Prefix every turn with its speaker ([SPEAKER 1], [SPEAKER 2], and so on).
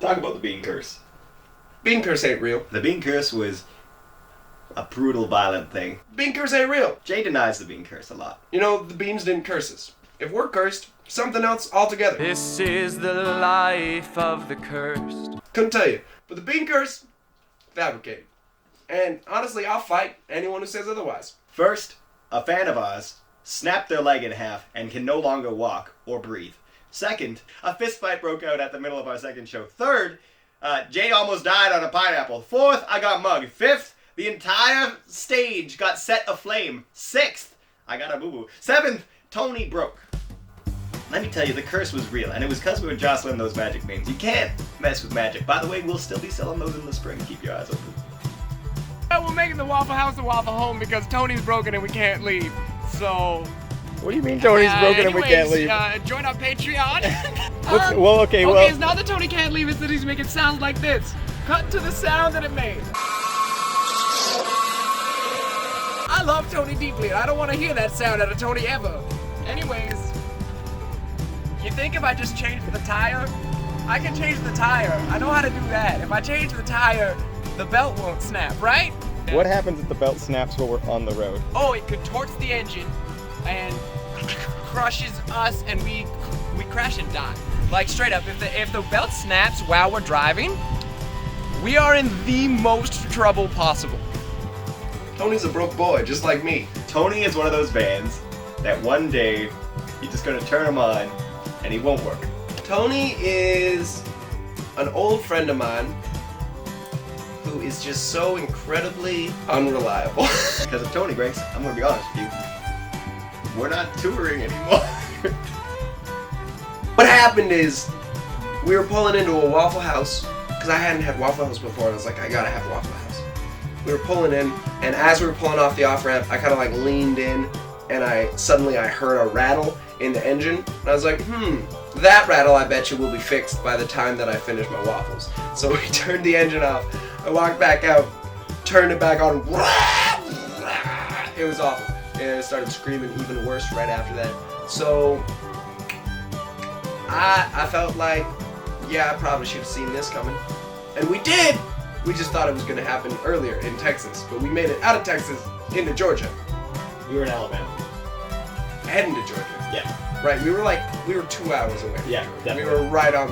[SPEAKER 1] Talk about the bean curse.
[SPEAKER 2] Bean curse ain't real.
[SPEAKER 1] The bean curse was a brutal, violent thing.
[SPEAKER 2] Bean curse ain't real.
[SPEAKER 1] Jay denies the bean curse a lot.
[SPEAKER 2] You know, the beans didn't curse us. If we're cursed, something else altogether.
[SPEAKER 3] This is the life of the cursed.
[SPEAKER 2] Couldn't tell you. But the bean curse, fabricated. And honestly, I'll fight anyone who says otherwise.
[SPEAKER 1] First, a fan of ours snapped their leg in half and can no longer walk or breathe. Second, a fist fight broke out at the middle of our second show. Third, Jay almost died on a pineapple. Fourth, I got mugged. Fifth, the entire stage got set aflame. Sixth, I got a boo-boo. Seventh, Tony broke. Let me tell you, the curse was real, and it was because we were jostling those magic beans. You can't mess with magic. By the way, we'll still be selling those in the spring. Keep your eyes open.
[SPEAKER 4] We're making the Waffle House a Waffle Home because Tony's broken and we can't leave. So...
[SPEAKER 5] What do you mean Tony's broken and we can't leave?
[SPEAKER 4] Join our Patreon.
[SPEAKER 5] Okay,
[SPEAKER 4] it's not that Tony can't leave, it's that he's making sounds like this. Cut to the sound that it made. I love Tony deeply, and I don't want to hear that sound out of Tony ever. Anyways, you think if I just changed the tire? I can change the tire. I know how to do that. If I change the tire, the belt won't snap, right?
[SPEAKER 5] What happens if the belt snaps while we're on the road?
[SPEAKER 4] Oh, it contorts the engine and crushes us, and we crash and die. Like straight up, if the belt snaps while we're driving, we are in the most trouble possible.
[SPEAKER 2] Tony's a broke boy, just like me.
[SPEAKER 1] Tony is one of those bands that one day you're just gonna turn him on and he won't work.
[SPEAKER 2] Tony is an old friend of mine who is just so incredibly unreliable.
[SPEAKER 1] Because if Tony breaks, I'm gonna be honest with you, we're not touring anymore.
[SPEAKER 2] What happened is, we were pulling into a Waffle House, because I hadn't had Waffle House before, and I was like, I gotta have Waffle House. We were pulling in, and as we were pulling off the off-ramp, I kind of like leaned in, and I heard a rattle in the engine, and I was like, that rattle I bet you will be fixed by the time that I finish my waffles. So we turned the engine off, I walked back out, turned it back on, it was awful. And I started screaming even worse right after that. So I felt like, yeah, I probably should have seen this coming. And we did! We just thought it was going to happen earlier in Texas, but we made it out of Texas into Georgia.
[SPEAKER 1] We were in Alabama.
[SPEAKER 2] Heading to Georgia.
[SPEAKER 1] Yeah.
[SPEAKER 2] Right, we were 2 hours away.
[SPEAKER 1] Yeah, definitely.
[SPEAKER 2] We were right on